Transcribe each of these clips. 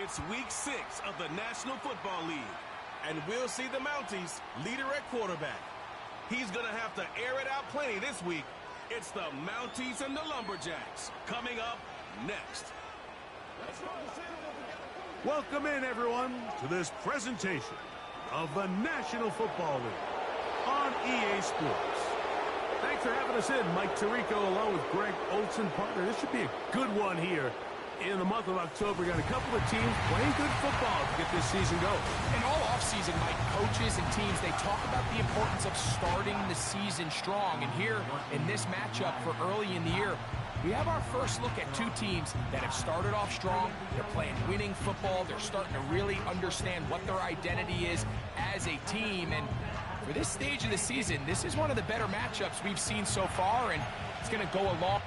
It's week 6 of the National Football League, and we'll see the Mounties leader at quarterback. He's going to have to air it out plenty this week. It's the Mounties and the Lumberjacks coming up next. Welcome in, everyone, to this presentation of the National Football League on EA Sports. Thanks for having us in, Mike Tirico, along with Greg Olson, partner. This should be a good one here. In the month of October, we got a couple of teams playing good football to get this season going. And all offseason, Mike, coaches and teams, they talk about the importance of starting the season strong. And here in this matchup for early in the year, we have our first look at two teams that have started off strong. They're playing winning football. They're starting to really understand what their identity is as a team. And for this stage of the season, this is one of the better matchups we've seen so far, and it's going to go along.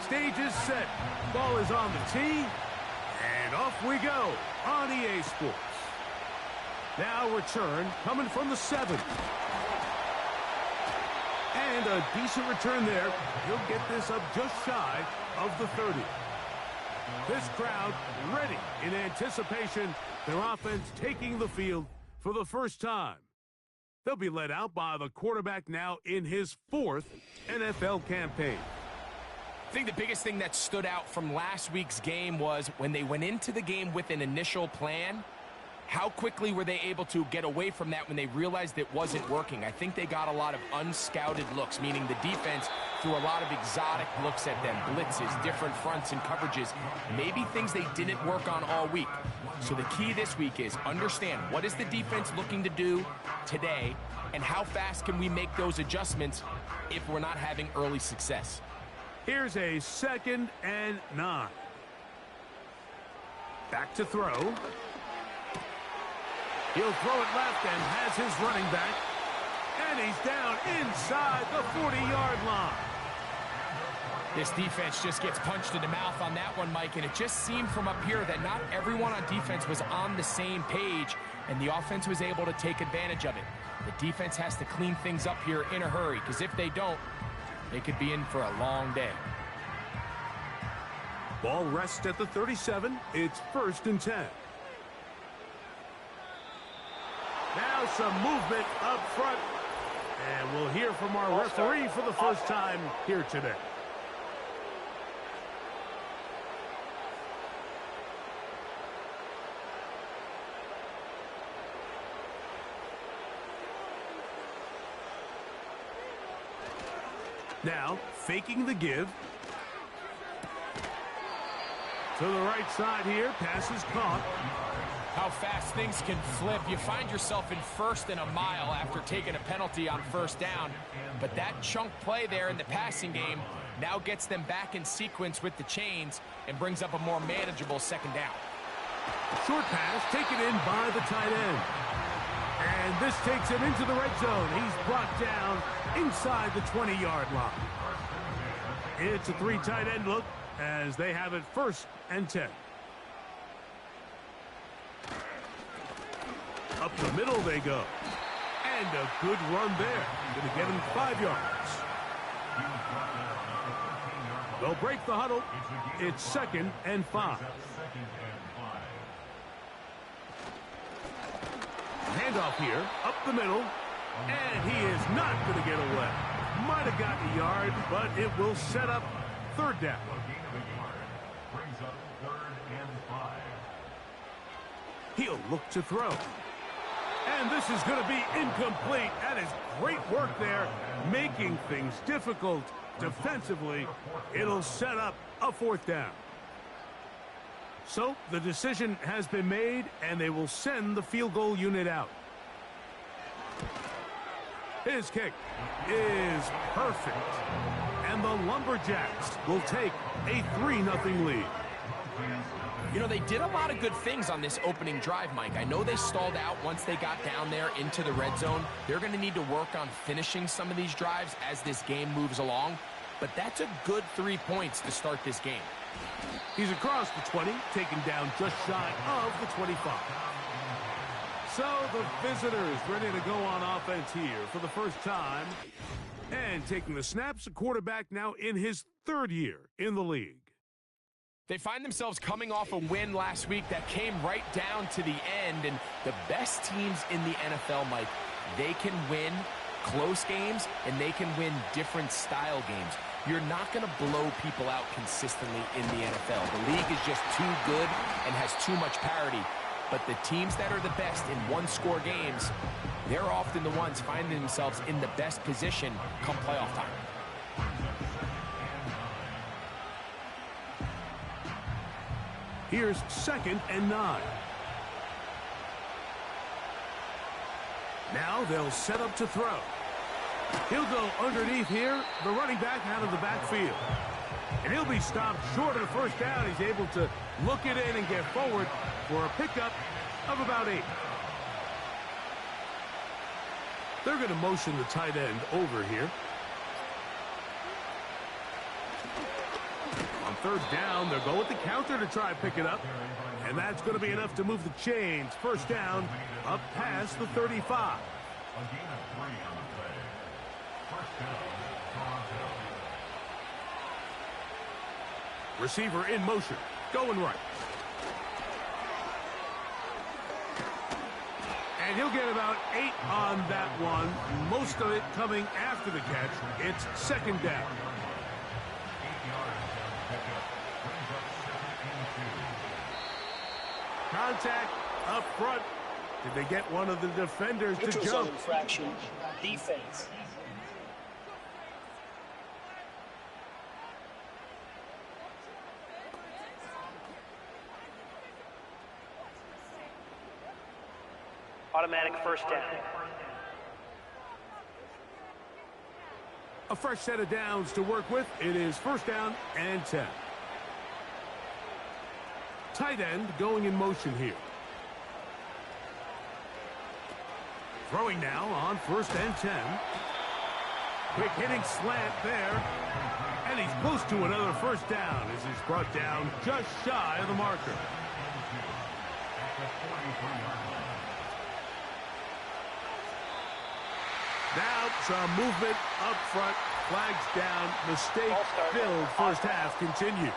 Stage is set. Ball is on the tee. And off we go on EA Sports. Now return coming from the 7. And a decent return there. He'll get this up just shy of the 30. This crowd ready in anticipation. Their offense taking the field for the first time. They'll be led out by the quarterback now in his 4th NFL campaign. I think the biggest thing that stood out from last week's game was when they went into the game with an initial plan, how quickly were they able to get away from that when they realized it wasn't working? I think they got a lot of unscouted looks, meaning the defense threw a lot of exotic looks at them, blitzes, different fronts and coverages, maybe things they didn't work on all week. So the key this week is understand what is the defense looking to do today and how fast can we make those adjustments if we're not having early success. Here's a 2nd and 9. Back to throw. He'll throw it left and has his running back. And he's down inside the 40-yard line. This defense just gets punched in the mouth on that one, Mike, and it just seemed from up here that not everyone on defense was on the same page, and the offense was able to take advantage of it. The defense has to clean things up here in a hurry, because if they don't, they could be in for a long day. Ball rests at the 37. It's 1st and 10. Now some movement up front. And we'll hear from our referee for the first time here today. Now, faking the give. To the right side here, pass is caught. How fast things can flip. You find yourself in 1st and a mile after taking a penalty on 1st down. But that chunk play there in the passing game now gets them back in sequence with the chains and brings up a more manageable 2nd down. Short pass taken in by the tight end. And this takes him into the red zone. He's brought down inside the 20-yard line. It's a 3 tight end look as they have it 1st and 10. Up the middle they go. And a good run there. Going to get him 5 yards. They'll break the huddle. It's 2nd and 5. Handoff here, up the middle, and he is not going to get away. Might have gotten a yard, but it will set up 3rd down. He'll look to throw. And this is going to be incomplete. That is great work there, making things difficult defensively. It'll set up a 4th down. So the decision has been made, and they will send the field goal unit out. His kick is perfect. And the Lumberjacks will take a 3-0 lead. You know, they did a lot of good things on this opening drive, Mike. I know they stalled out once they got down there into the red zone. They're going to need to work on finishing some of these drives as this game moves along. But that's a good 3 points to start this game. He's across the 20, taken down just shy of the 25. So the visitors ready to go on offense here for the first time. And taking the snaps, a quarterback now in his third year in the league. They find themselves coming off a win last week that came right down to the end. And the best teams in the NFL, Mike, they can win close games and they can win different style games. You're not going to blow people out consistently in the NFL. The league is just too good and has too much parity. But the teams that are the best in one-score games, they're often the ones finding themselves in the best position come playoff time. Here's 2nd and 9. Now they'll set up to throw. He'll go underneath here, the running back out of the backfield. And he'll be stopped short of the first down. He's able to look it in and get forward for a pickup of about 8. They're going to motion the tight end over here. On 3rd down, they'll go with the counter to try and pick it up. And that's going to be enough to move the chains. 1st down, up past the 35. Receiver in motion, going right. And he'll get about 8 on that one. Most of it coming after the catch. It's 2nd down. Contact up front. Did they get one of the defenders to jump? Zone infraction, defense. Automatic 1st down. A fresh set of downs to work with. It is 1st down and 10. Tight end going in motion here. Throwing now on 1st and 10. Quick hitting slant there. And he's close to another 1st down as he's brought down just shy of the marker. Now some movement up front. Flags down. Mistake filled. First half continues.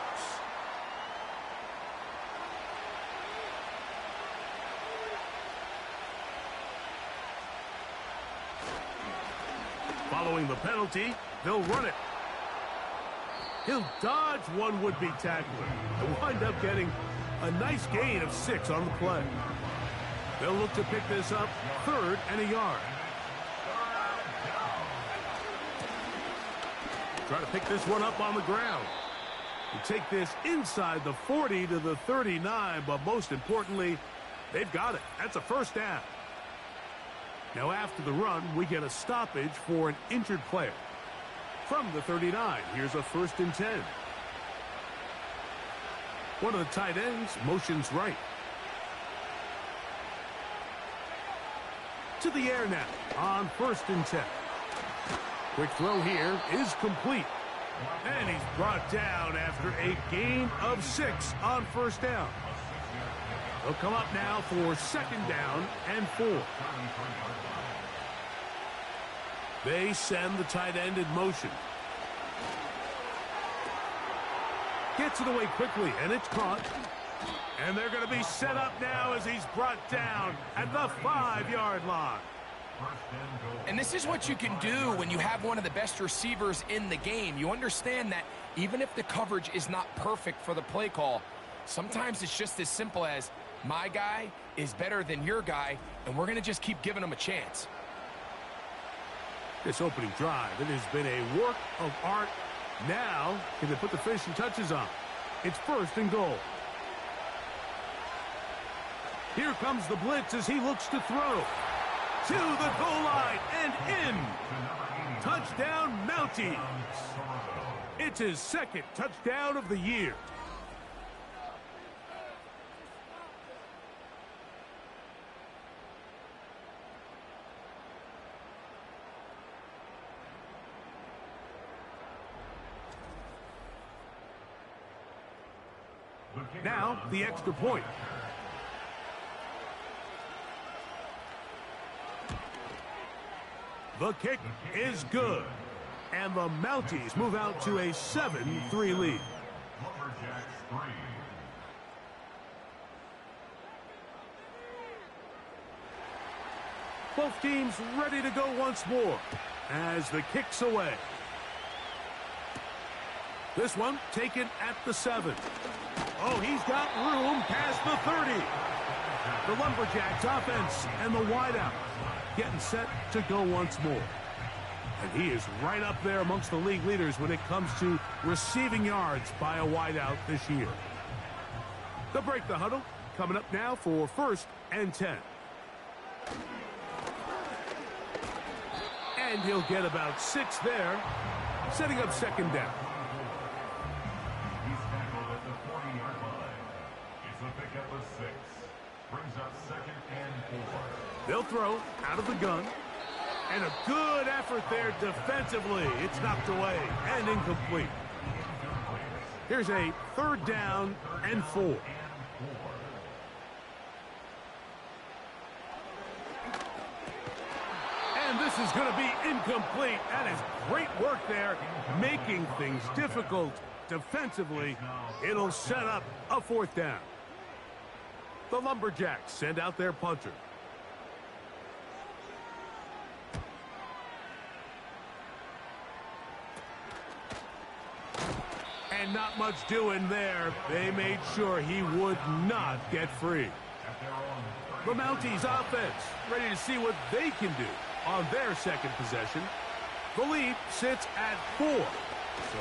Following the penalty, they'll run it. He'll dodge one would-be tackler and wind up getting a nice gain of 6 on the play. They'll look to pick this up 3rd and a yard. Try to pick this one up on the ground. You take this inside the 40 to the 39, but most importantly, they've got it. That's a 1st down. Now after the run, we get a stoppage for an injured player. From the 39, here's a 1st and 10. One of the tight ends motions right. To the air now on 1st and 10. Quick throw here is complete. And he's brought down after a gain of 6 on 1st down. They'll come up now for 2nd down and 4. They send the tight end in motion. Gets it away quickly, and it's caught. And they're going to be set up now as he's brought down at the 5-yard line. And this is what you can do when you have one of the best receivers in the game. You understand that even if the coverage is not perfect for the play call, sometimes it's just as simple as my guy is better than your guy, and we're going to just keep giving him a chance. This opening drive, it has been a work of art. Now, can they put the finishing touches on? It's 1st and goal. Here comes the blitz as he looks to throw. To the goal line and in. Touchdown, Mounties. It's his 2nd touchdown of the year. Now, the extra point. The kick is good. And the Mounties move out to a 7-3 lead. Lumberjacks 3. Both teams ready to go once more as the kick's away. This one taken at the 7. Oh, he's got room past the 30. The Lumberjacks offense and the wideout getting set to go once more. And he is right up there amongst the league leaders when it comes to receiving yards by a wideout this year. They'll break the huddle. Coming up now for 1st and 10. And he'll get about 6 there, setting up 2nd down. He's tackled at the 40-yard line. It's a pickup of 6. Brings up 2nd and 4. They'll throw out of the gun. And a good effort there defensively. It's knocked away and incomplete. Here's a 3rd down and 4. And this is going to be incomplete. That is great work there, making things difficult defensively. It'll set up a 4th down. The Lumberjacks send out their punter. And not much doing there. They made sure he would not get free. The Mounties offense ready to see what they can do on their 2nd possession. The lead sits at 4. So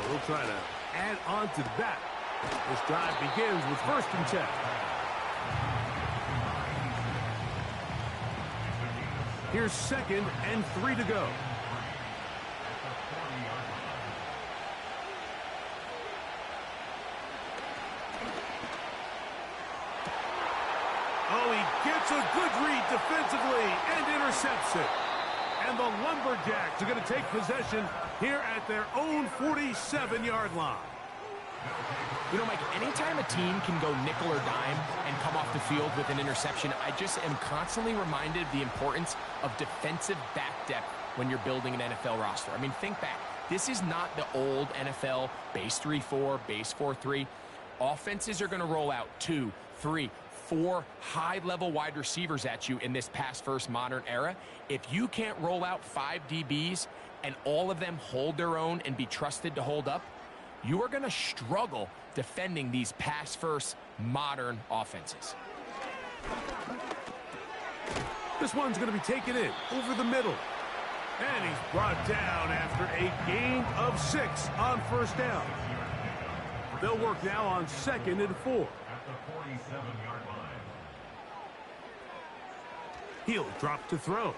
they'll try to add on to that. This drive begins with 1st and 10. Here's 2nd and 3 to go. Oh, he gets a good read defensively and intercepts it. And the Lumberjacks are going to take possession here at their own 47-yard line. You know, Mike, anytime a team can go nickel or dime and come off the field with an interception, I just am constantly reminded of the importance of defensive back depth when you're building an NFL roster. I mean, think back. This is not the old NFL base 3-4, base 4-3. Offenses are going to roll out 2, 3, 4 high-level wide receivers at you in this pass-first modern era. If you can't roll out 5 DBs and all of them hold their own and be trusted to hold up, you are going to struggle defending these pass-first modern offenses. This one's going to be taken in over the middle. And he's brought down after a gain of 6 on 1st down. They'll work now on 2nd and 4. At the 47-yard line. He'll drop to throw.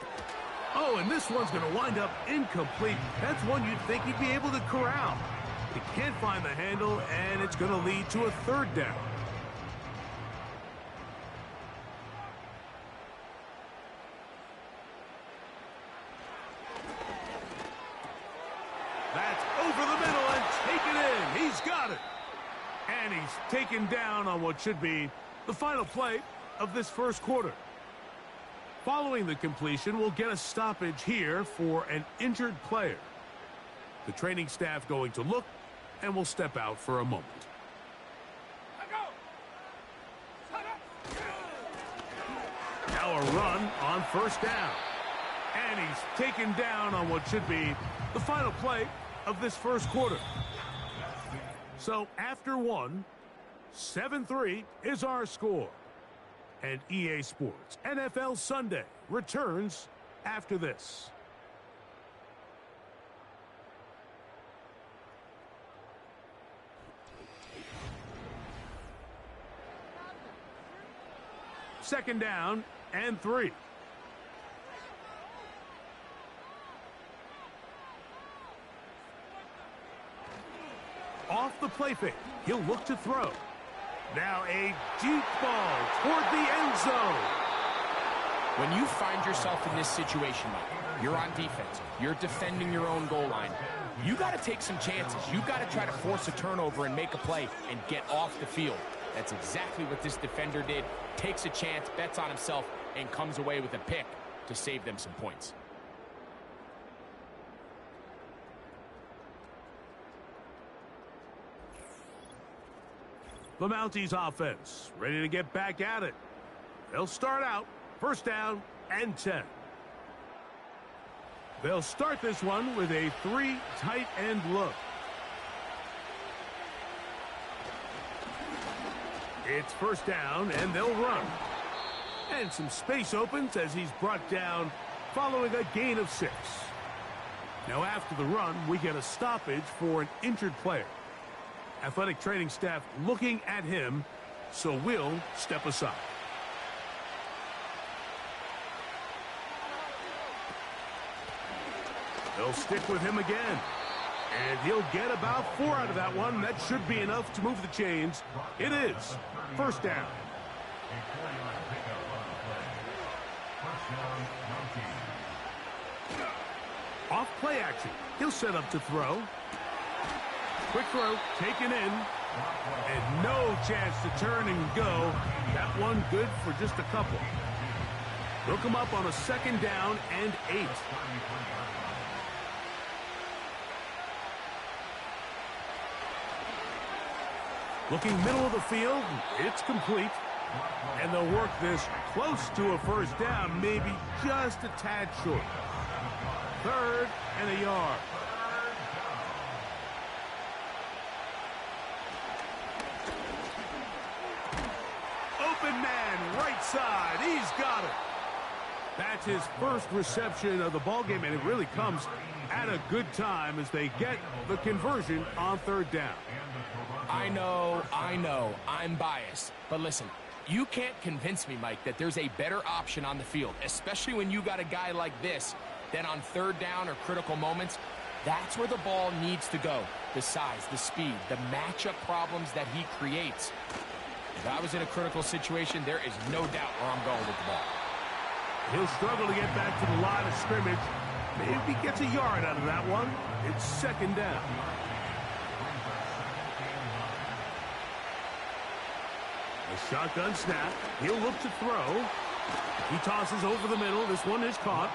Oh, and this one's going to wind up incomplete. That's one you'd think he'd be able to corral. He can't find the handle, and it's going to lead to a 3rd down. That's over the middle and taken in. He's got it. And he's taken down on what should be the final play of this 1st quarter. Following the completion, we'll get a stoppage here for an injured player. The training staff going to look, and we'll step out for a moment. Now a run on 1st down. And he's taken down on what should be the final play of this 1st quarter. So after 1, 7-3 is our score. And EA Sports NFL Sunday returns after this. Second down and 3. Off the play fake, he'll look to throw. Now a deep ball toward the end zone. When you find yourself in this situation, Mike, you're on defense, you're defending your own goal line, you got to take some chances. You got to try to force a turnover and make a play and get off the field. That's exactly what this defender did. Takes a chance, bets on himself, and comes away with a pick to save them some points. The Mounties offense ready to get back at it. They'll start out first down and 10. They'll start this one with a 3 tight end look. It's first down, and they'll run. And some space opens as he's brought down following a gain of 6. Now after the run, we get a stoppage for an injured player. Athletic training staff looking at him, so we'll step aside. They'll stick with him again. And he'll get about 4 out of that one. That should be enough to move the chains. It is first down. Off play action. He'll set up to throw. Quick throw, taken in. And no chance to turn and go. That one good for just a couple. They'll come up on a second down and 8. Looking middle of the field, it's complete. And they'll work this close to a first down, maybe just a tad short. 3rd and a yard. Open man, right side. He's got it. That's his first reception of the ballgame, and it really comes at a good time as they get the conversion on 3rd down. I know, I'm biased. But listen, you can't convince me, Mike, that there's a better option on the field, especially when you got a guy like this, that on 3rd down or critical moments, that's where the ball needs to go. The size, the speed, the matchup problems that he creates. If I was in a critical situation, there is no doubt where I'm going with the ball. He'll struggle to get back to the line of scrimmage. Maybe he gets a yard out of that one. It's 2nd down. A shotgun snap. He'll look to throw. He tosses over the middle. This one is caught.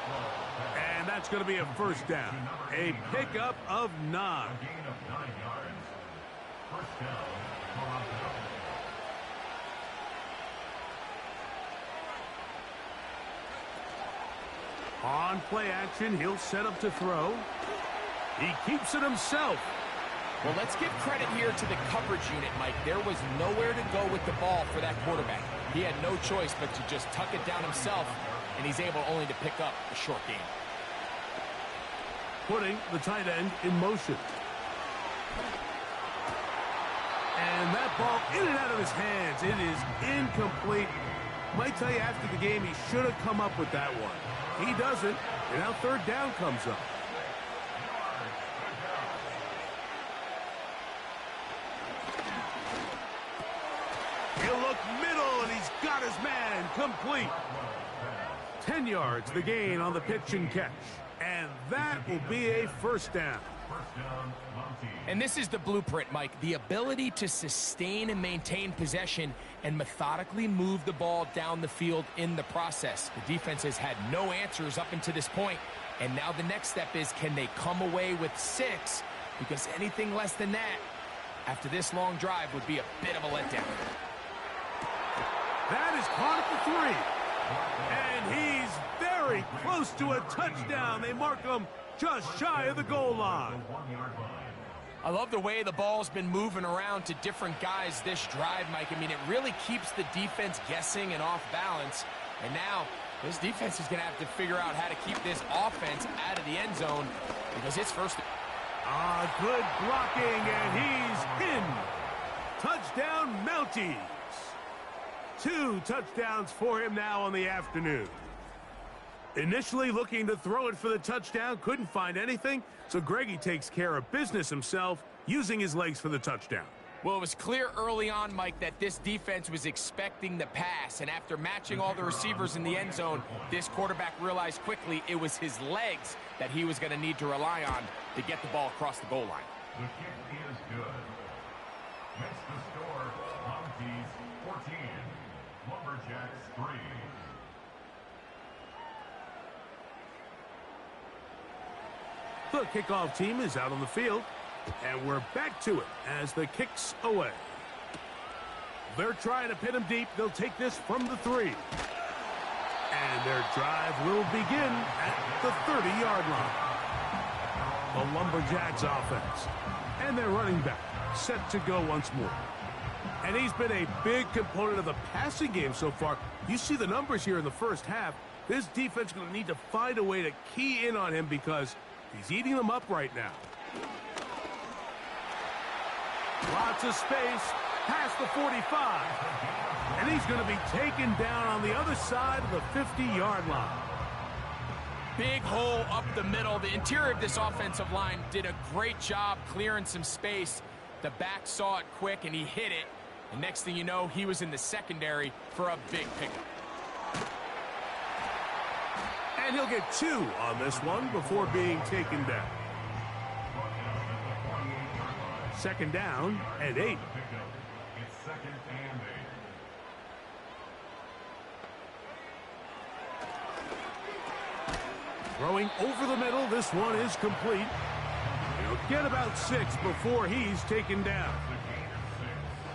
And that's going to be a first down. A pickup of 9. On play action, he'll set up to throw. He keeps it himself. Well, let's give credit here to the coverage unit, Mike. There was nowhere to go with the ball for that quarterback. He had no choice but to just tuck it down himself, and he's able only to pick up a short gain. Putting the tight end in motion. And that ball in and out of his hands. It is incomplete. Might tell you after the game he should have come up with that one. He doesn't, and now 3rd down comes up. He'll look middle, and he's got his man complete. 10 yards, the gain on the pitch and catch. And that will be a first down. And this is the blueprint, Mike. The ability to sustain and maintain possession and methodically move the ball down the field in the process. The defense has had no answers up until this point, and now the next step is, can they come away with 6? Because anything less than that, after this long drive, would be a bit of a letdown. That is caught at the 3. And he's very close to a touchdown. They mark him just shy of the goal line. I love the way the ball's been moving around to different guys this drive, Mike. I mean, it really keeps the defense guessing and off balance. And now, this defense is going to have to figure out how to keep this offense out of the end zone because it's first. Good blocking, and he's in. Touchdown, Mounties. 2 touchdowns for him now on the afternoon. Initially looking to throw it for the touchdown, couldn't find anything, so Greggy takes care of business himself, using his legs for the touchdown. Well, it was clear early on, Mike, that this defense was expecting the pass, and after matching all the receivers in the end zone, this quarterback realized quickly it was his legs that he was going to need to rely on to get the ball across the goal line. The kick is good. Makes the score, Mounties 14, Lumberjacks 3. The kickoff team is out on the field, and we're back to it as the kick's away. They're trying to pin him deep. They'll take this from the 3. And their drive will begin at the 30-yard line. The Lumberjacks offense. And their running back set to go once more. And he's been a big component of the passing game so far. You see the numbers here in the first half. This defense is going to need to find a way to key in on him because he's eating them up right now. Lots of space past the 45. And he's going to be taken down on the other side of the 50-yard line. Big hole up the middle. The interior of this offensive line did a great job clearing some space. The back saw it quick, and he hit it. And next thing you know, he was in the secondary for a big pickup. And he'll get 2 on this one before being taken down. Second down and 8. It's second and 8. Throwing over the middle, this one is complete. He'll get about 6 before he's taken down.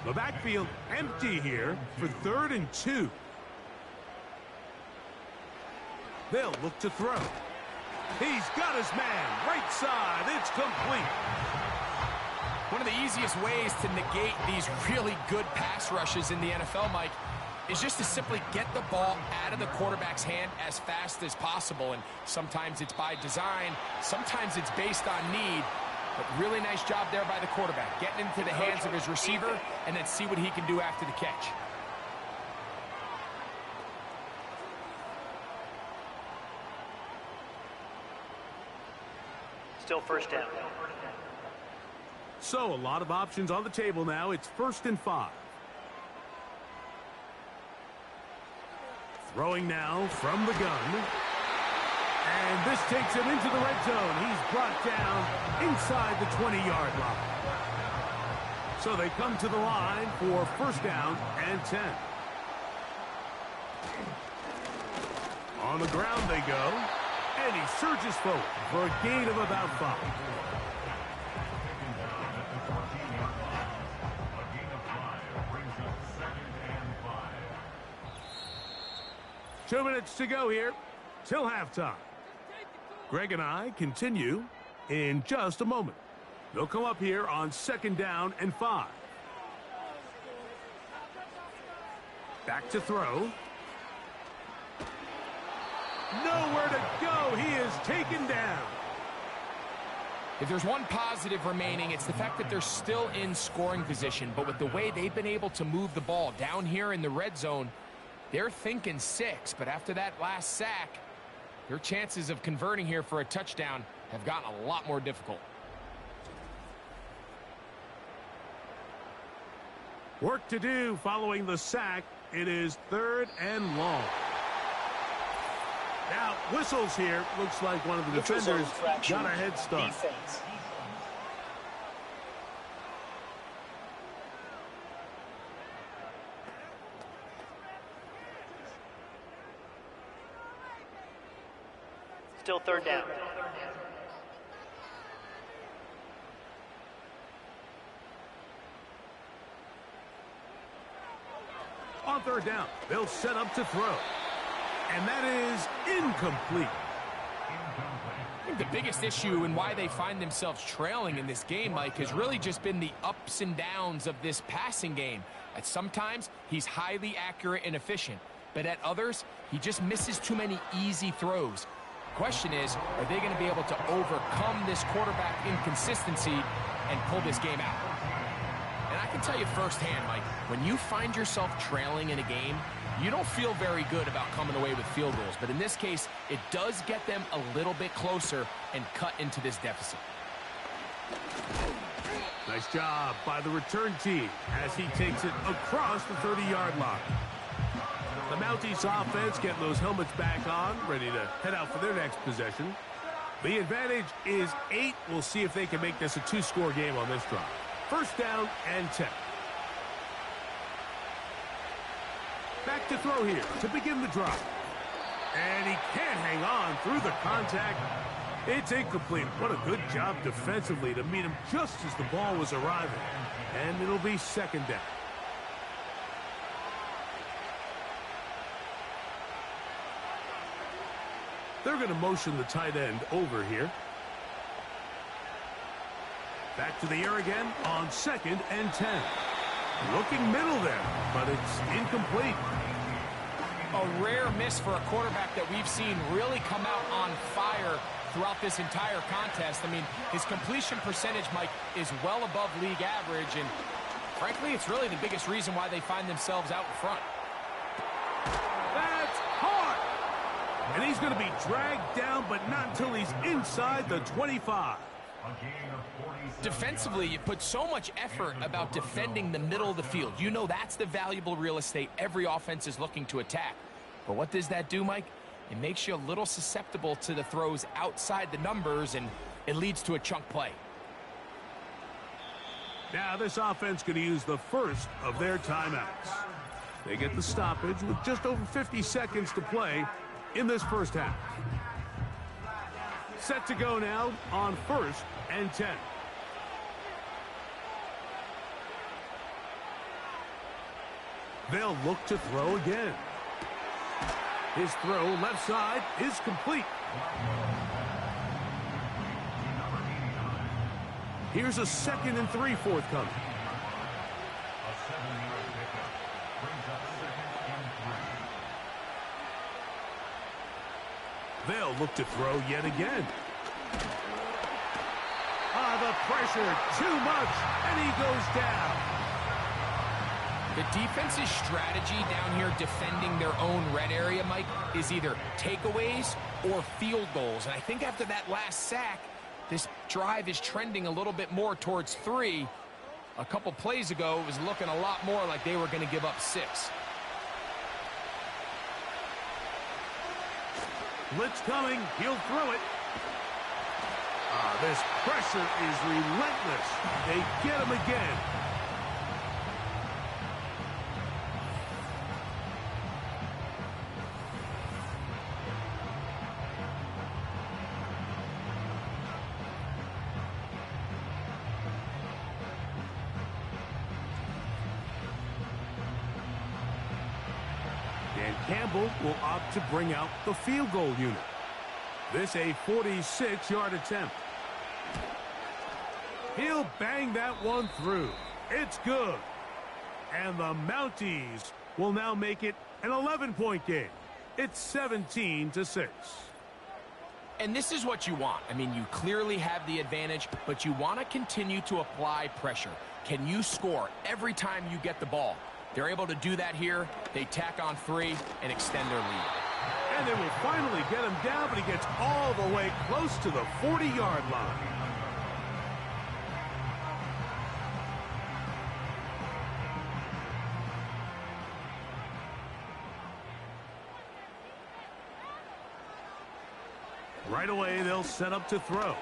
The backfield empty here for 3rd and 2. They'll look to throw. He's got his man, right side, it's complete. One of the easiest ways to negate these really good pass rushes in the NFL, Mike, is just to simply get the ball out of the quarterback's hand as fast as possible. And sometimes it's by design, sometimes it's based on need. But really nice job there by the quarterback, getting into the hands of his receiver and then see what he can do after the catch. Still first down. So a lot of options on the table now. It's 1st and 5. Throwing now from the gun. And this takes him into the red zone. He's brought down inside the 20-yard line. So they come to the line for 1st down and 10. On the ground they go. And he surges forward for a gain of about 5. A gain of 5 brings up 2nd and 5. 2 minutes to go here till halftime. Greg and I continue in just a moment. They'll come up here on 2nd down and 5. Back to throw. Nowhere to go. He is taken down. If there's one positive remaining, it's the fact that they're still in scoring position. But with the way they've been able to move the ball down here in the red zone, they're thinking 6. But after that last sack, their chances of converting here for a touchdown have gotten a lot more difficult. Work to do following the sack. It is 3rd and long. Now, whistles here. Looks like one of the defenders got a head start. Defense. Still 3rd down. On 3rd down, they'll set up to throw. And that is incomplete. I think the biggest issue and why they find themselves trailing in this game, Mike, has really just been the ups and downs of this passing game. At sometimes, he's highly accurate and efficient. But at others, he just misses too many easy throws. Question is, are they going to be able to overcome this quarterback inconsistency and pull this game out? And I can tell you firsthand, Mike, when you find yourself trailing in a game, you don't feel very good about coming away with field goals. But in this case, it does get them a little bit closer and cut into this deficit. Nice job by the return team as he takes it across the 30-yard line. The Mounties offense getting those helmets back on, ready to head out for their next possession. The advantage is 8. We'll see if they can make this a 2-score game on this drive. 1st down and 10. Back to throw here to begin the drive. And he can't hang on through the contact. It's incomplete. What a good job defensively to meet him just as the ball was arriving. And it'll be 2nd down. They're going to motion the tight end over here. Back to the air again on 2nd and 10. Looking middle there, but it's incomplete. A rare miss for a quarterback that we've seen really come out on fire throughout this entire contest. I mean, his completion percentage, Mike, is well above league average, and frankly, it's really the biggest reason why they find themselves out in front. That's hard! And he's going to be dragged down, but not until he's inside the 25. Defensively, you put so much effort about defending the middle of the field. You know that's the valuable real estate every offense is looking to attack. But what does that do, Mike? It makes you a little susceptible to the throws outside the numbers, and it leads to a chunk play. Now this offense going to use the first of their timeouts. They get the stoppage with just over 50 seconds to play in this first half. Set to go now on 1st and 10. They'll look to throw again. His throw left side is complete. Here's a 2nd and 3 forthcoming. A 7-yard pickup brings up 2nd and 3. They'll look to throw yet again. The pressure, too much, and he goes down. The defense's strategy down here defending their own red area, Mike, is either takeaways or field goals. And I think after that last sack, this drive is trending a little bit more towards 3. A couple plays ago, it was looking a lot more like they were going to give up 6. Blitz coming. He'll throw it. This pressure is relentless. They get him again. Dan Campbell will opt to bring out the field goal unit. This a 46-yard attempt. He'll bang that one through. It's good. And the Mounties will now make it an 11-point game. It's 17-6. And this is what you want. I mean, you clearly have the advantage, but you want to continue to apply pressure. Can you score every time you get the ball? They're able to do that here. They tack on 3 and extend their lead. And they will finally get him down, but he gets all the way close to the 40-yard line. Right away, they'll set up to throw.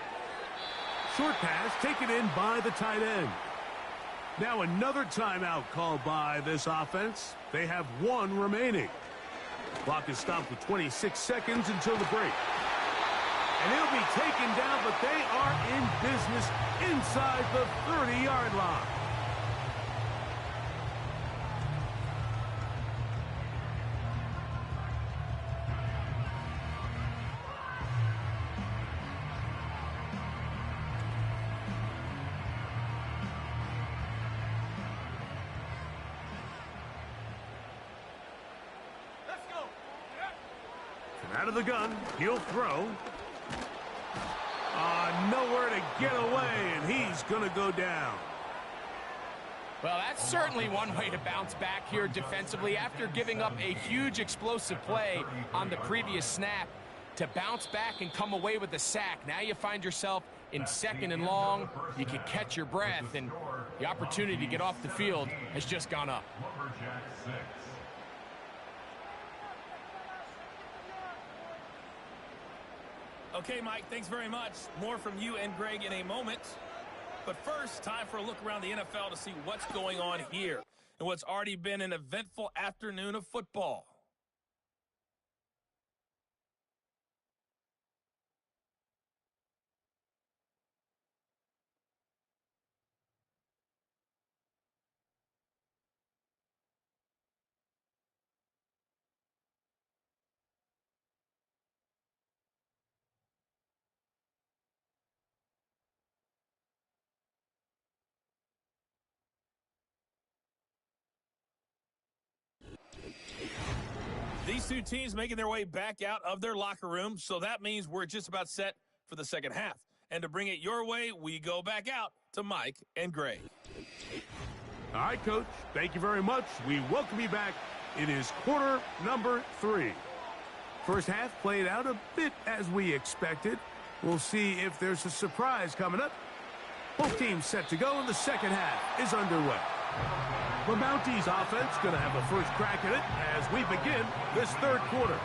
Short pass taken in by the tight end. Now another timeout called by this offense. They have 1 remaining. Clock is stopped with 26 seconds until the break. And he'll be taken down, but they are in business inside the 30-yard line. Out of the gun, he'll throw. Nowhere to get away, and he's going to go down. Well, that's certainly one way to bounce back here defensively after giving up a huge explosive play on the previous snap. To bounce back and come away with a sack. Now you find yourself in 2nd and long. You can catch your breath, and the opportunity to get off the field has just gone up. Lumberjack 6. Okay, Mike, thanks very much. More from you and Greg in a moment. But first, time for a look around the NFL to see what's going on here and what's already been an eventful afternoon of football. These two teams making their way back out of their locker room, so that means we're just about set for the second half. And to bring it your way, we go back out to Mike and Greg. All right, Coach. Thank you very much. We welcome you back. It is quarter number 3. First half played out a bit as we expected. We'll see if there's a surprise coming up. Both teams set to go, and the second half is underway. The Mounties offense going to have a first crack at it as we begin this third quarter.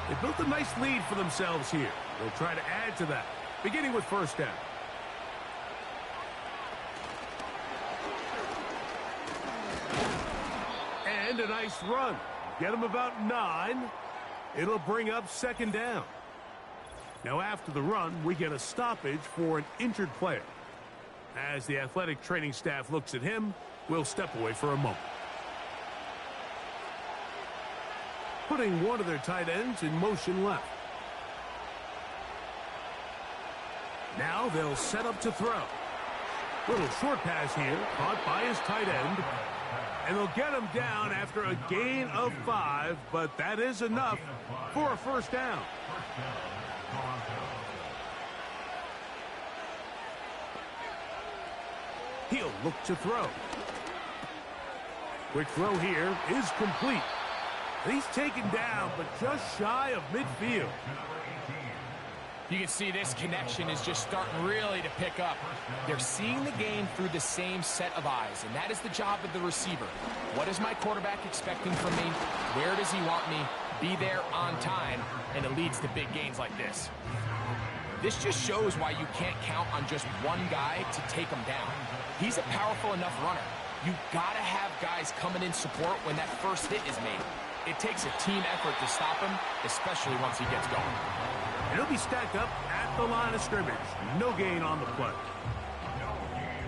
They built a nice lead for themselves here. They'll try to add to that, beginning with first down. And a nice run. Get them about 9. It'll bring up second down. Now after the run, we get a stoppage for an injured player. As the athletic training staff looks at him, we'll step away for a moment. Putting one of their tight ends in motion left. Now they'll set up to throw. Little short pass here, caught by his tight end. And they'll get him down after a gain of 5, but that is enough for a first down. He'll look to throw. Quick throw here is complete. He's taken down, but just shy of midfield. You can see this connection is just starting really to pick up. They're seeing the game through the same set of eyes, and that is the job of the receiver. What is my quarterback expecting from me? Where does he want me? Be there on time, and it leads to big gains like this. This just shows why you can't count on just one guy to take him down. He's a powerful enough runner. You've got to have guys coming in support when that first hit is made. It takes a team effort to stop him, especially once he gets going. He'll be stacked up at the line of scrimmage. No gain on the play.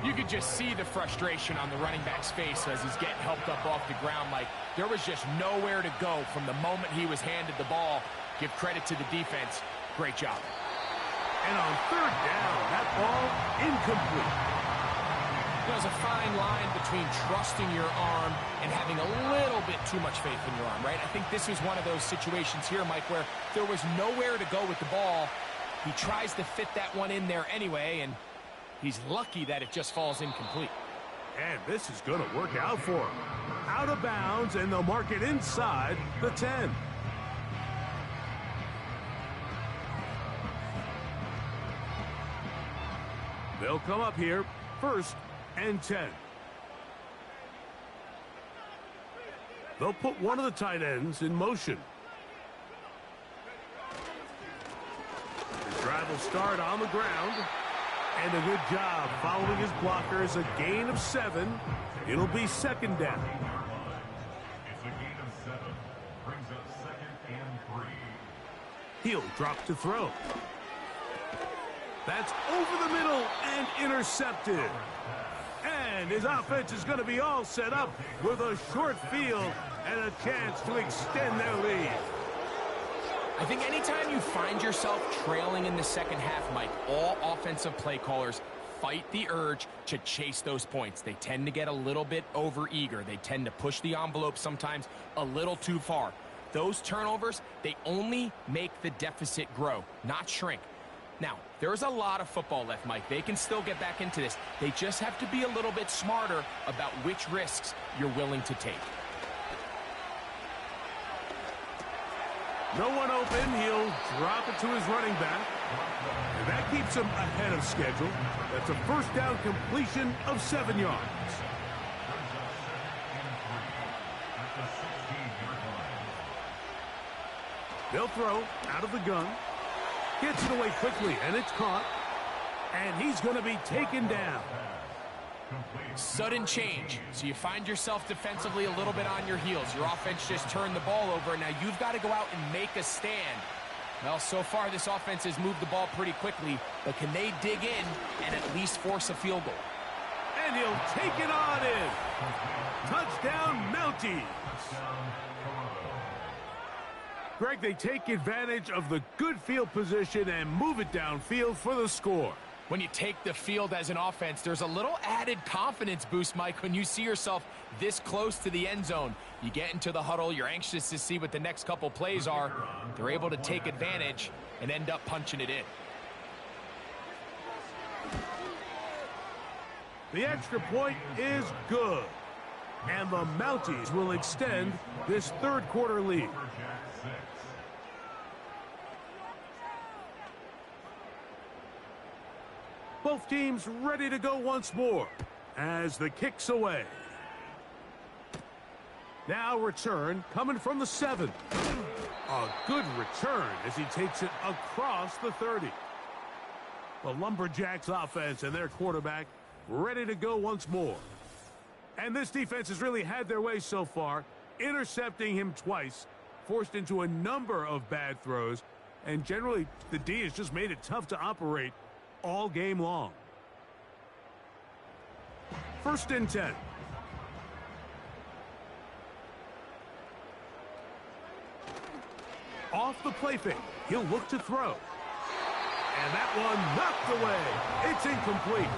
You could just see the frustration on the running back's face as he's getting helped up off the ground. Like there was just nowhere to go from the moment he was handed the ball. Give credit to the defense. Great job. And on third down, that ball incomplete. There's a fine line between trusting your arm and having a little bit too much faith in your arm, right? I think this was one of those situations here, Mike, where there was nowhere to go with the ball. He tries to fit that one in there anyway, and he's lucky that it just falls incomplete. And this is going to work out for him. Out of bounds, and they'll mark it inside the 10. They'll come up here, 1st and 10. They'll put one of the tight ends in motion. The drive will start on the ground. And a good job following his blockers. A gain of 7. It'll be second down. It's a gain of 7. Brings up 2nd and 3. He'll drop to throw. That's over the middle and intercepted. And his offense is going to be all set up with a short field and a chance to extend their lead. I think anytime you find yourself trailing in the second half, Mike, all offensive play callers fight the urge to chase those points. They tend to get a little bit overeager. They tend to push the envelope sometimes a little too far. Those turnovers, they only make the deficit grow, not shrink. Now, there's a lot of football left, Mike. They can still get back into this. They just have to be a little bit smarter about which risks you're willing to take. No one open. He'll drop it to his running back. And that keeps him ahead of schedule. That's a first down completion of 7 yards. They'll throw out of the gun. Gets it away quickly, and it's caught. And he's going to be taken down. Sudden change. So you find yourself defensively a little bit on your heels. Your offense just turned the ball over. Now you've got to go out and make a stand. Well, so far this offense has moved the ball pretty quickly, but can they dig in and at least force a field goal? And he'll take it on in. Touchdown, Mounties. Greg, they take advantage of the good field position and move it downfield for the score. When you take the field as an offense, there's a little added confidence boost, Mike, when you see yourself this close to the end zone. You get into the huddle, you're anxious to see what the next couple plays are. They're able to take advantage and end up punching it in. The extra point is good. And the Mounties will extend this third quarter lead. Both teams ready to go once more as the kick's away. Now return coming from the 7. A good return as he takes it across the 30. The Lumberjacks offense and their quarterback ready to go once more. And this defense has really had their way so far, intercepting him twice, forced into a number of bad throws, and generally the D has just made it tough to operate all game long. 1st and 10. Off the play fake, he'll look to throw. And that one knocked away. It's incomplete.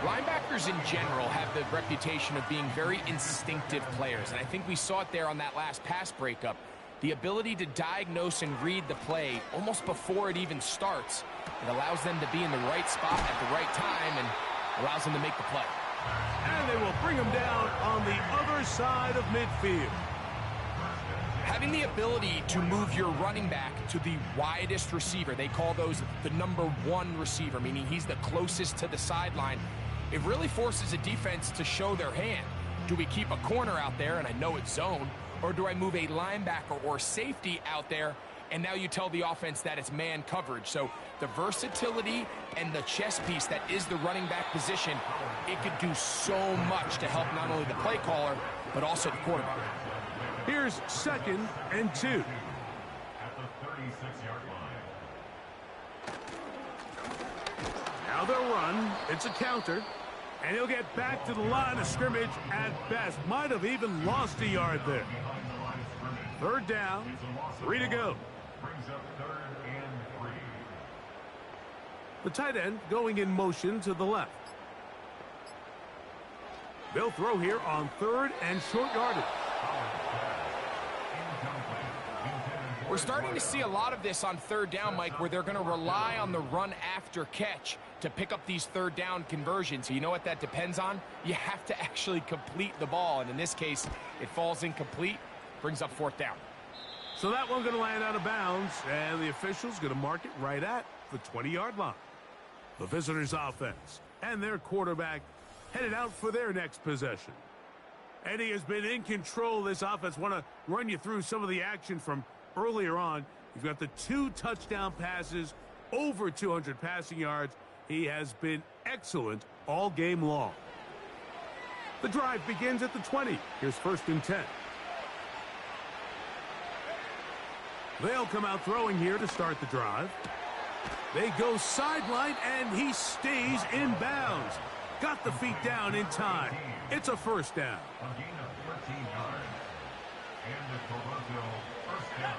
Linebackers in general have the reputation of being very instinctive players, and I think we saw it there on that last pass breakup. The ability to diagnose and read the play almost before it even starts. It allows them to be in the right spot at the right time and allows them to make the play. And they will bring him down on the other side of midfield. Having the ability to move your running back to the widest receiver, they call those the number 1 receiver, meaning he's the closest to the sideline. It really forces a defense to show their hand. Do we keep a corner out there, and I know it's zone, or do I move a linebacker or safety out there, and now you tell the offense that it's man coverage? So the versatility and the chess piece that is the running back position, it could do so much to help not only the play caller, but also the quarterback. Here's 2nd and 2. At the 36-yard line. Now they'll run. It's a counter. And he'll get back to the line of scrimmage at best. Might have even lost a yard there. 3rd down. 3 to go. Brings up 3rd and 3. The tight end going in motion to the left. They'll throw here on 3rd and short yardage. We're starting to see a lot of this on 3rd down, Mike, where they're going to rely on the run after catch to pick up these 3rd down conversions. So you know what that depends on? You have to actually complete the ball. And in this case, it falls incomplete, brings up 4th down. So that one's going to land out of bounds, and the official's going to mark it right at the 20-yard line. The visitors' offense and their quarterback headed out for their next possession. Eddie has been in control of this offense. Want to run you through some of the action from earlier on. You've got the 2 touchdown passes, over 200 passing yards. He has been excellent all game long. The drive begins at the 20. Here's 1st and 10. They'll come out throwing here to start the drive. They go sideline, and he stays in bounds. Got the feet down in time. It's a 1st down. A gain of 13 yards. And the Toronto 1st down.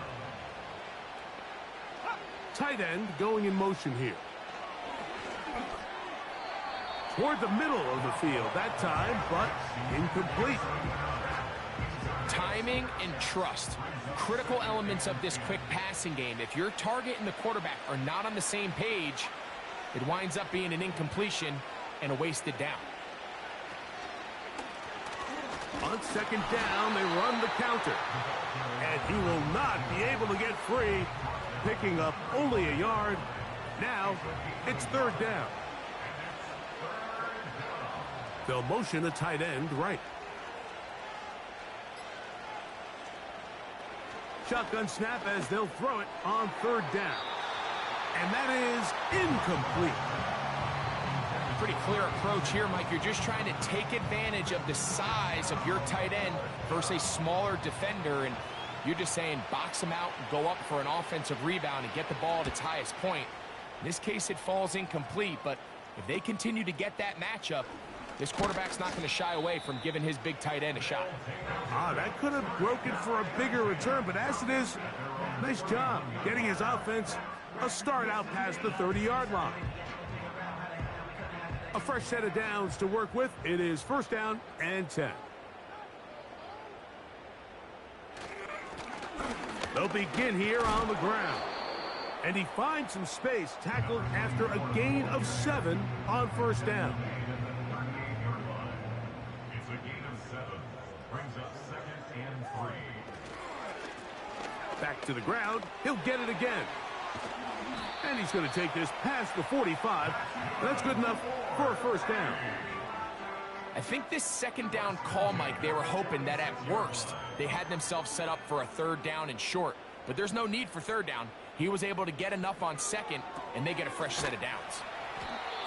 Tight end going in motion here. Toward the middle of the field that time, but incomplete. Timing and trust, critical elements of this quick passing game. If your target and the quarterback are not on the same page, it winds up being an incompletion and a wasted down. On 2nd down, they run the counter. And he will not be able to get free, picking up only a yard. Now, it's 3rd down. They'll motion a tight end right. Shotgun snap as they'll throw it on 3rd down. And that is incomplete. Pretty clear approach here, Mike. You're just trying to take advantage of the size of your tight end versus a smaller defender, and you're just saying box him out and go up for an offensive rebound and get the ball at its highest point. In this case, it falls incomplete, but if they continue to get that matchup, this quarterback's not going to shy away from giving his big tight end a shot. That could have broken for a bigger return, but as it is, nice job getting his offense a start out past the 30-yard line. A fresh set of downs to work with. It is first down and 10. They'll begin here on the ground. And he finds some space, tackled after a gain of 7 on first down. It's a gain of 7. Brings up 2nd and 3. Back to the ground. He'll get it again. And he's going to take this past the 45. That's good enough for a first down. I think this second down call, Mike, they were hoping that at worst they had themselves set up for a third down and short. But there's no need for third down. He was able to get enough on second, and they get a fresh set of downs.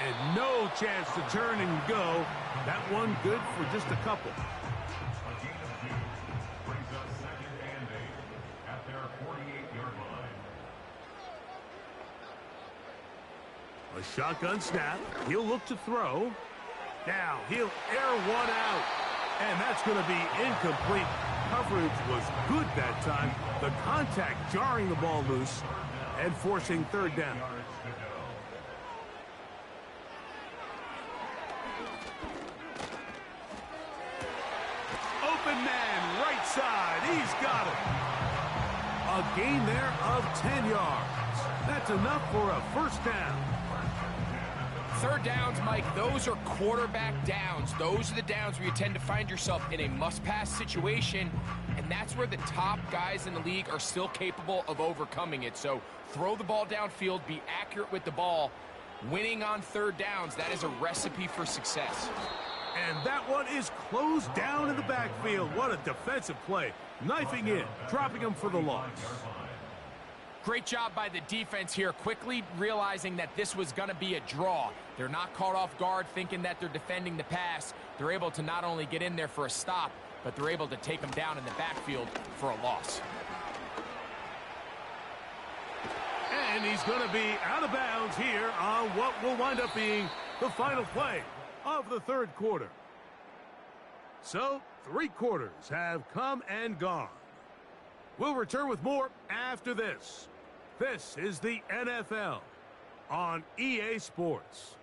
And no chance to turn and go. That one good for just a couple. A gain of 2. Brings up 2nd and 8 at their 48-yard line. A shotgun snap. He'll look to throw. Now he'll air one out. And that's going to be incomplete. Coverage was good that time. The contact jarring the ball loose and forcing third down. Open man, right side. He's got it. A gain there of 10 yards. That's enough for a first down. Third downs, Mike, those are quarterback downs. Those are the downs where you tend to find yourself in a must-pass situation, and that's where the top guys in the league are still capable of overcoming it. So throw the ball downfield, be accurate with the ball. Winning on third downs, that is a recipe for success. And that one is closed down in the backfield. What a defensive play. Knifing in, dropping him for the loss. Great job by the defense here, quickly realizing that this was going to be a draw. They're not caught off guard thinking that they're defending the pass. They're able to not only get in there for a stop, but they're able to take them down in the backfield for a loss. And he's going to be out of bounds here on what will wind up being the final play of the third quarter. So, 3 quarters have come and gone. We'll return with more after this. This is the NFL on EA Sports.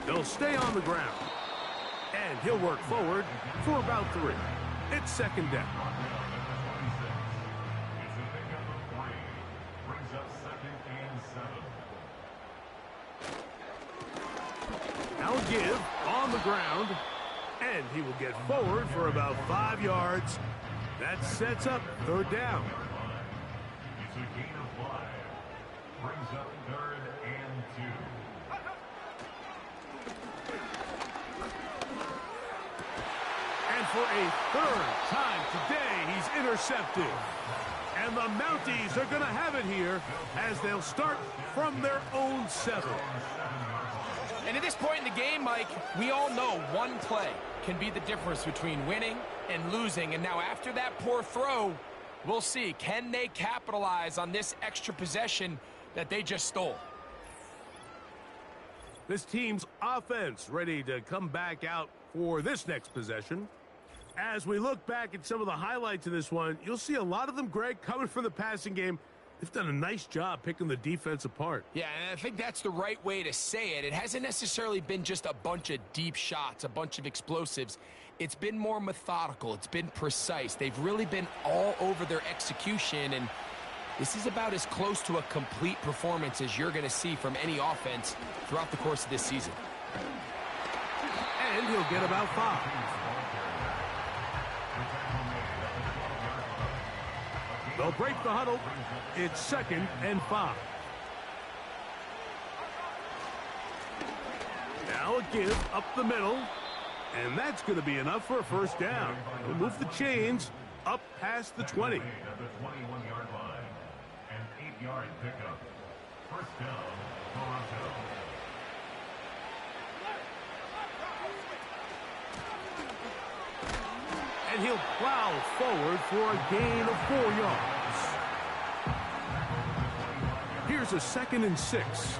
They'll stay on the ground. And he'll work forward for about 3. It's second down. Now give on the ground, and he will get forward for about 5 yards. That sets up third down. It's a gain of 5. Brings up 3rd and 2. And for a third time today, he's intercepted. And the Mounties are going to have it here as they'll start from their own 7. And at this point in the game, Mike, we all know one play can be the difference between winning and losing. And now after that poor throw, we'll see, can they capitalize on this extra possession that they just stole? This team's offense ready to come back out for this next possession. As we look back at some of the highlights of this one, you'll see a lot of them, Greg, coming from the passing game. They've done a nice job picking the defense apart. Yeah, and I think that's the right way to say it. It hasn't necessarily been just a bunch of deep shots, a bunch of explosives. It's been more methodical. It's been precise. They've really been all over their execution, and this is about as close to a complete performance as you're going to see from any offense throughout the course of this season. And he'll get about 5. They'll break the huddle. It's 2nd and 5. Now a give up the middle. And that's going to be enough for a first down. He'll move the chains up past the 20. At the 21-yard line. An 8-yard pickup. First down, Toronto. And he'll plow forward for a gain of 4 yards. Here's a 2nd and 6.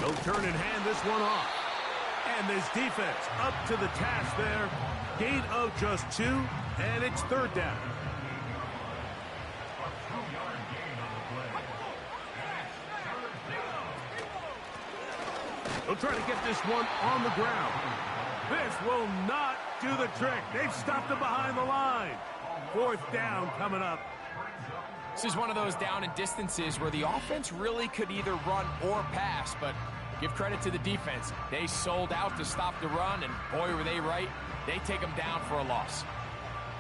They'll turn and hand this one off. And this defense up to the task there. Gain of just 2, and it's 3rd down. They'll try to get this one on the ground. This will not do the trick. They've stopped him behind the line. 4th down coming up. This is one of those down and distances where the offense really could either run or pass, but give credit to the defense. They sold out to stop the run, and boy, were they right. They take them down for a loss.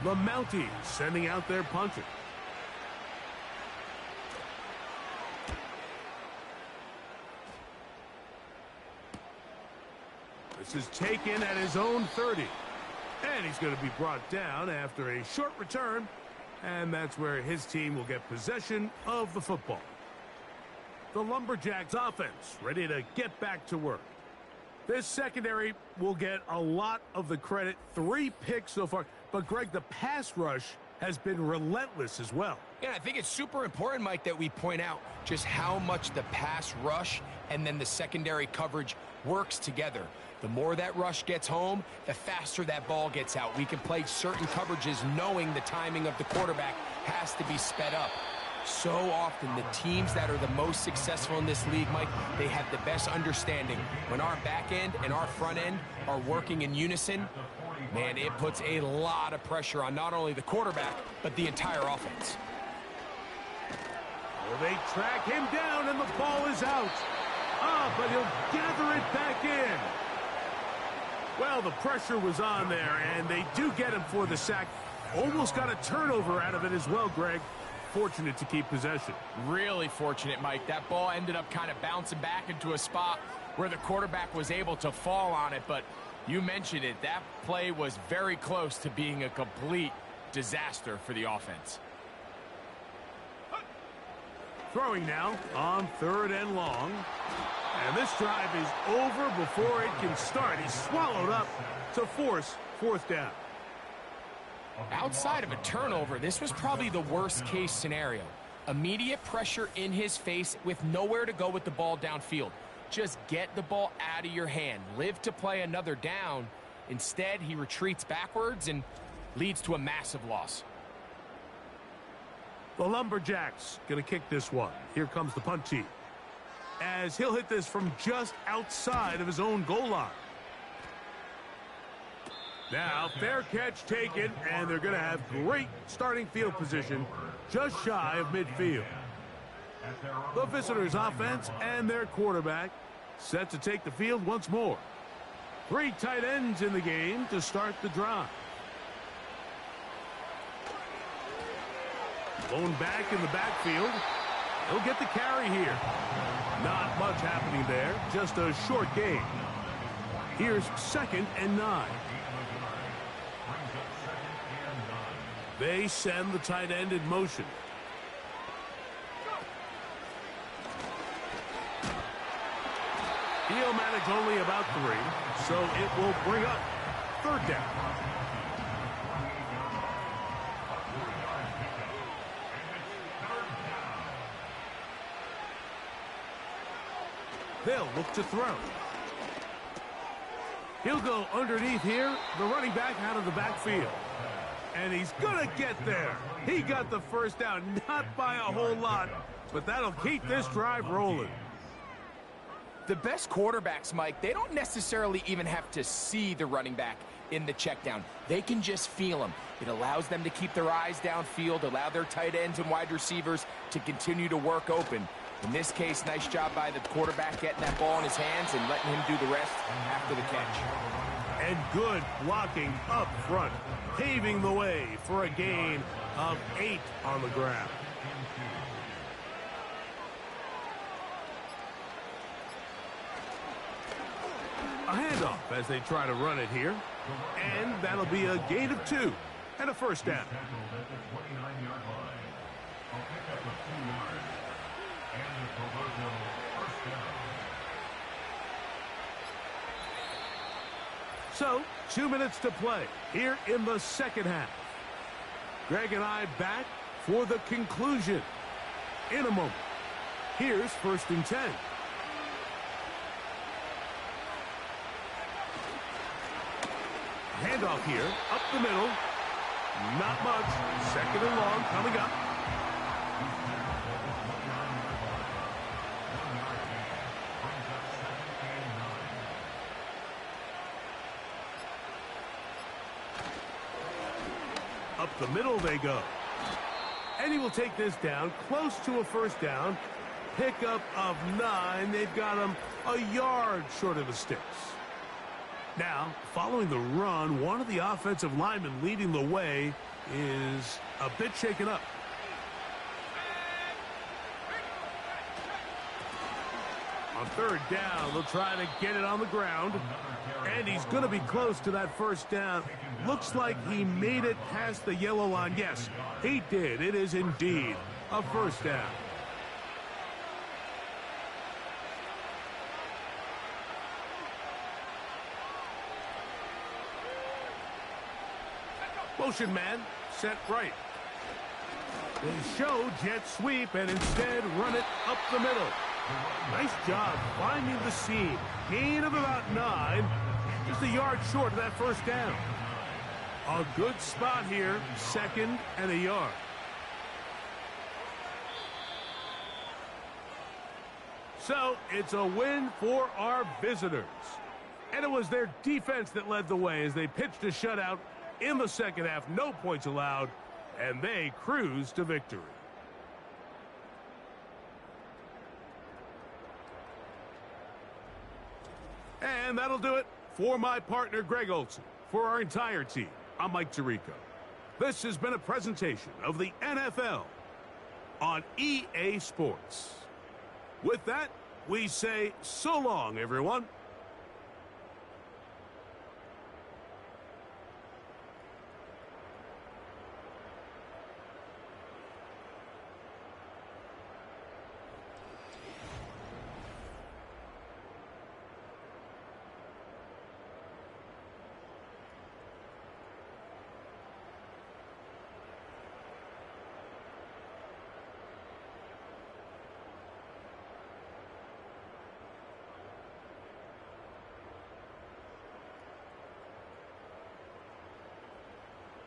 The Mounties sending out their punter. This is taken at his own 30. And he's going to be brought down after a short return. And that's where his team will get possession of the football. The Lumberjacks offense ready to get back to work. This secondary will get a lot of the credit. 3 picks so far. But, Greg, the pass rush has been relentless as well. Yeah, I think it's super important, Mike, that we point out just how much the pass rush and then the secondary coverage works together. The more that rush gets home, the faster that ball gets out. We can play certain coverages knowing the timing of the quarterback has to be sped up. So often, the teams that are the most successful in this league, Mike, they have the best understanding. When our back end and our front end are working in unison, man, it puts a lot of pressure on not only the quarterback, but the entire offense. Well, they track him down, and the ball is out. But he'll gather it back in. Well, the pressure was on there, and they do get him for the sack. Almost got a turnover out of it as well, Greg. Fortunate to keep possession. Really fortunate, Mike. That ball ended up kind of bouncing back into a spot where the quarterback was able to fall on it, but you mentioned it. That play was very close to being a complete disaster for the offense. Throwing now on 3rd and long. And this drive is over before it can start. He's swallowed up to force 4th down. Outside of a turnover, this was probably the worst-case scenario. Immediate pressure in his face with nowhere to go with the ball downfield. Just get the ball out of your hand. Live to play another down. Instead, he retreats backwards and leads to a massive loss. The Lumberjacks going to kick this one. Here comes the punt team, as he'll hit this from just outside of his own goal line. Now, fair catch taken, and they're going to have great starting field position just shy of midfield. The visitors' offense and their quarterback set to take the field once more. 3 tight ends in the game to start the drive. Blown back in the backfield. He'll get the carry here. Not much happening there. Just a short gain. Here's 2nd and 9. They send the tight end in motion. He'll manage only about 3, so it will bring up 3rd down. They'll look to throw. He'll go underneath here, the running back out of the backfield. And he's going to get there. He got the 1st down, not by a whole lot, but that'll keep this drive rolling. The best quarterbacks, Mike, they don't necessarily even have to see the running back in the check down. They can just feel him. It allows them to keep their eyes downfield, allow their tight ends and wide receivers to continue to work open. In this case, nice job by the quarterback getting that ball in his hands and letting him do the rest after the catch. And good blocking up front, paving the way for a gain of 8 on the ground. A handoff as they try to run it here. And that'll be a gain of 2 and a 1st down. So, 2 minutes to play here in the 2nd half. Greg and I back for the conclusion in a moment. Here's 1st and 10. Handoff here, up the middle. Not much. Second and long coming up. Up the middle they go. And he will take this down, close to a first down. Pickup of 9. They've got him a yard short of the sticks. Now, following the run, one of the offensive linemen leading the way is a bit shaken up. On third down, they'll try to get it on the ground. And he's going to be close to that first down. Looks like he made it past the yellow line. Yes, he did. It is indeed a first down. Motion man, set right. They show jet sweep and instead run it up the middle. Nice job finding the seam. Gain of about 9. Just a yard short of that first down. A good spot here. Second and a yard. So it's a win for our visitors. And it was their defense that led the way as they pitched a shutout in the second half. No points allowed, and they cruised to victory. And that'll do it for my partner, Greg Olson. For our entire team, I'm Mike Tirico. This has been a presentation of the NFL on EA Sports. With that, we say so long, everyone.